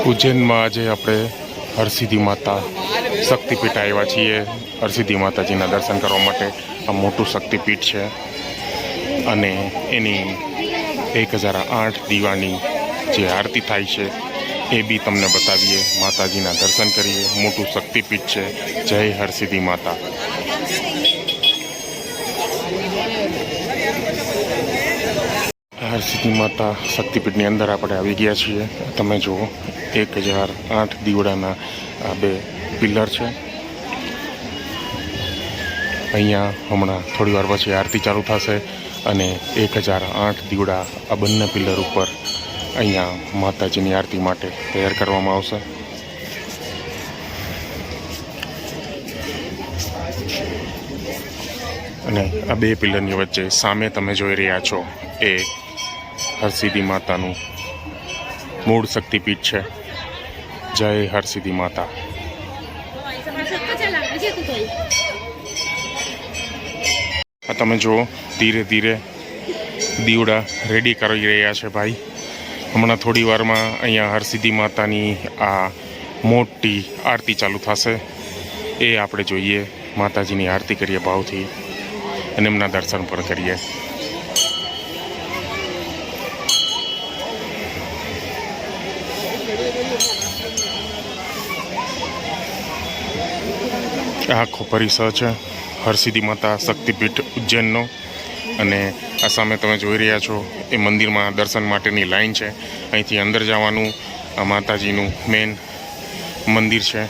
ઉજ્જૈનમાં આજે આપણે હરસિદ્ધિ માતા શક્તિપીઠ આવ્યા છીએ। હરસિદ્ધિ માતાજીના દર્શન કરવા માટે આ મોટું શક્તિપીઠ છે અને એની 1008 દીવાની જે આરતી થાય છે એ બી તમને બતાવીએ, માતાજીના દર્શન કરીએ। મોટું શક્તિપીઠ છે। જય હરસિદ્ધિ માતા। હરસિદ્ધિ માતા શક્તિપીઠની અંદર આપણે આવી ગયા છીએ। તમે જુઓ 1008 દીવડાના આ બે પિલર છે। અહીંયા હમણાં થોડી વાર પછી આરતી ચાલુ થશે અને 1008 દીવડા આ બંને પિલર ઉપર અહીંયા માતાજીની આરતી માટે તૈયાર કરવામાં આવશે। અને આ બે પિલરની વચ્ચે સામે તમે જોઈ રહ્યા છો એ હરસિદ્ધિ માતાનું મૂળ શક્તિપીઠ છે। જય હરસિદ્ધિ માતા। આ તમે જુઓ ધીરે ધીરે દીવડા રેડી કરી રહ્યા છે ભાઈ। હમણાં થોડી વારમાં અહીંયા હરસિદ્ધિ માતાની આ મોટી આરતી ચાલુ થશે। એ આપણે જોઈએ, માતાજીની આરતી કરીએ ભાવથી અને એમના દર્શન પણ કરીએ। આખો પરિસર છે હરસિદ્ધિ માતા શક્તિપીઠ ઉજ્જૈનનો અને આ સામે તમે જોઈ રહ્યા છો એ મંદિરમાં દર્શન માટેની લાઈન છે। અહીંથી અંદર જવાનું આ માતાજીનું મેન મંદિર છે।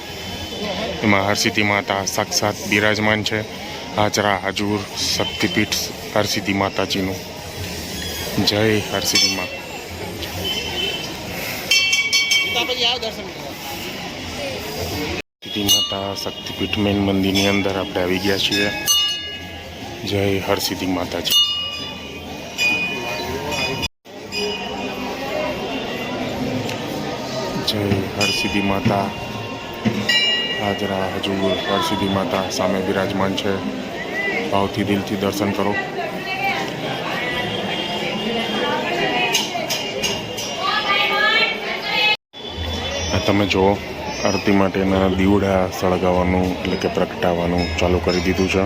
એમાં હરસિદ્ધિ માતા સાક્ષાત બિરાજમાન છે। હાજરા હાજુર શક્તિપીઠ હરસિદ્ધિ માતાજીનું। જય હરસિદ્ધિ મા। હરસિદ્ધિ માતા શક્તિપીઠ મેન મંદિરની અંદર આપણે આવી ગયા છીએ। જય હરસિદ્ધિ માતાજી। જય હરસિદ્ધિ માતા। હાજરા હજુર હરસિદ્ધિ માતા સામે બિરાજમાન છે। ભાવથી દિલથી દર્શન કરો। તમે જુઓ આરતી માટેના દીવડા સળગાવવાનું એટલે કે પ્રગટાવવાનું ચાલુ કરી દીધું છે।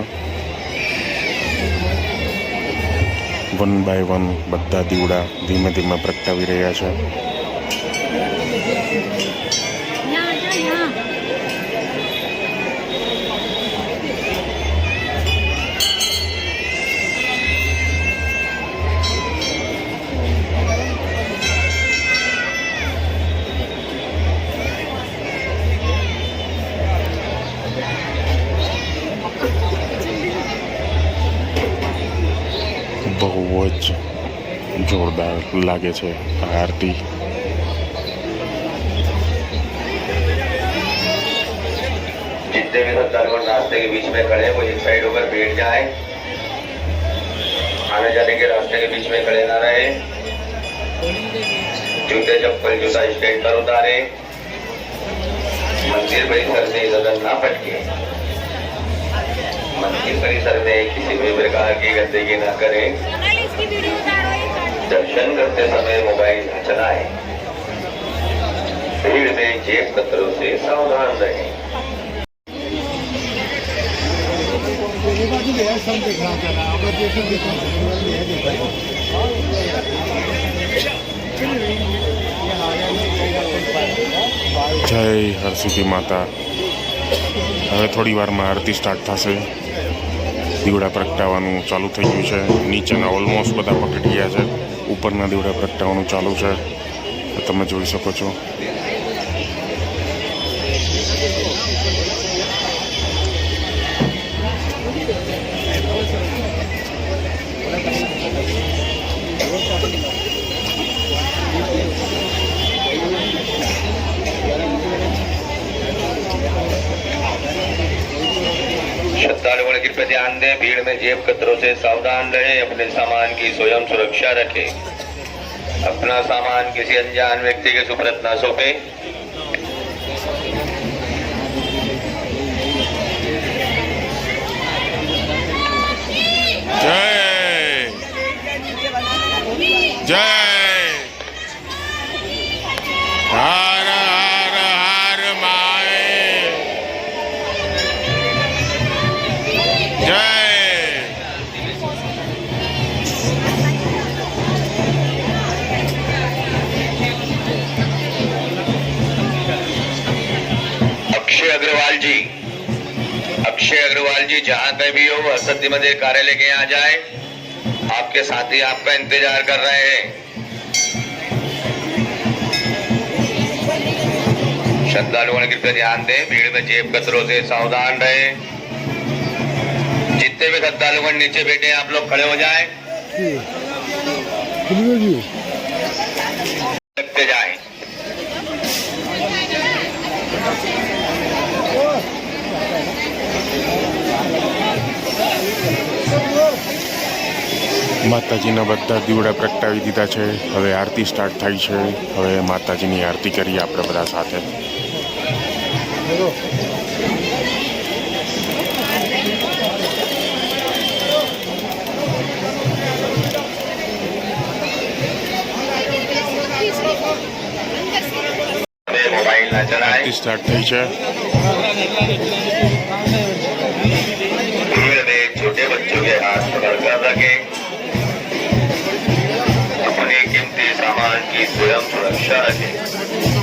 1 બાય 1 બધા દીવડા ધીમે ધીમે પ્રગટાવી રહ્યા છે। બહુ જ જોરદાર લાગે છે આ આરતી। जितने भी श्रद्धालु रास्ते के बीच में खड़े हैं वो एक साइड होकर बैठ जाए। आने जाने के रास्ते के बीच में खड़े ना रहे। जूते चप्पल जूता स्टैंड पर उतारे। मंदिर परिसर में इधर ना पटके। मंदिर परिसर में किसी भी प्रकार की गंदगी न करें। दर्शन करते समय मोबाइल न चलाएं। भीड़ में जेब कतरों से सावधान रहें। જય હરસિદ્ધિ માતા। હવે થોડી વારમાં આરતી સ્ટાર્ટ થશે। દીવડા પ્રગટાવવાનું ચાલુ થઈ ગયું છે। નીચેના ઓલમોસ્ટ બધા પકડી ગયા છે। ઉપરના દીવડા પ્રગટાવવાનું ચાલુ છે, તમે જોઈ શકો છો। श्रद्धालुओं कृपया ध्यान दें, भीड़ में जेब कतरों से सावधान रहें। अपने सामान की स्वयं सुरक्षा रखें। अपना सामान किसी अनजान व्यक्ति के सुपुर्द न सौंपे। जय हर अभिषेक अग्रवाल जी जहां कहीं भी हो असत्य मध्य कार्यालय के यहाँ जाए, आपके साथी आपका इंतजार कर रहे हैं। श्रद्धालुओं ने कृपया ध्यान दें, भीड़ में जेब कतरों से सावधान रहे। जितने भी श्रद्धालुगण नीचे बैठे हैं आप लोग खड़े हो जाएं, लगते जाएं। માતાજીના બધા દીવડા પ્રગટાવી દીધા છે. હવે આરતી સ્ટાર્ટ થાય છે. હવે માતાજીની આરતી કરીએ આપણે બધા સાથે. मोबाइल न चलाएं। આરતી સ્ટાર્ટ થઈ છે. भीड़ में छोटे बच्चों के हाथ पकड़कर रखें। अपने कीमती सामान की स्वयं सुरक्षा रखें।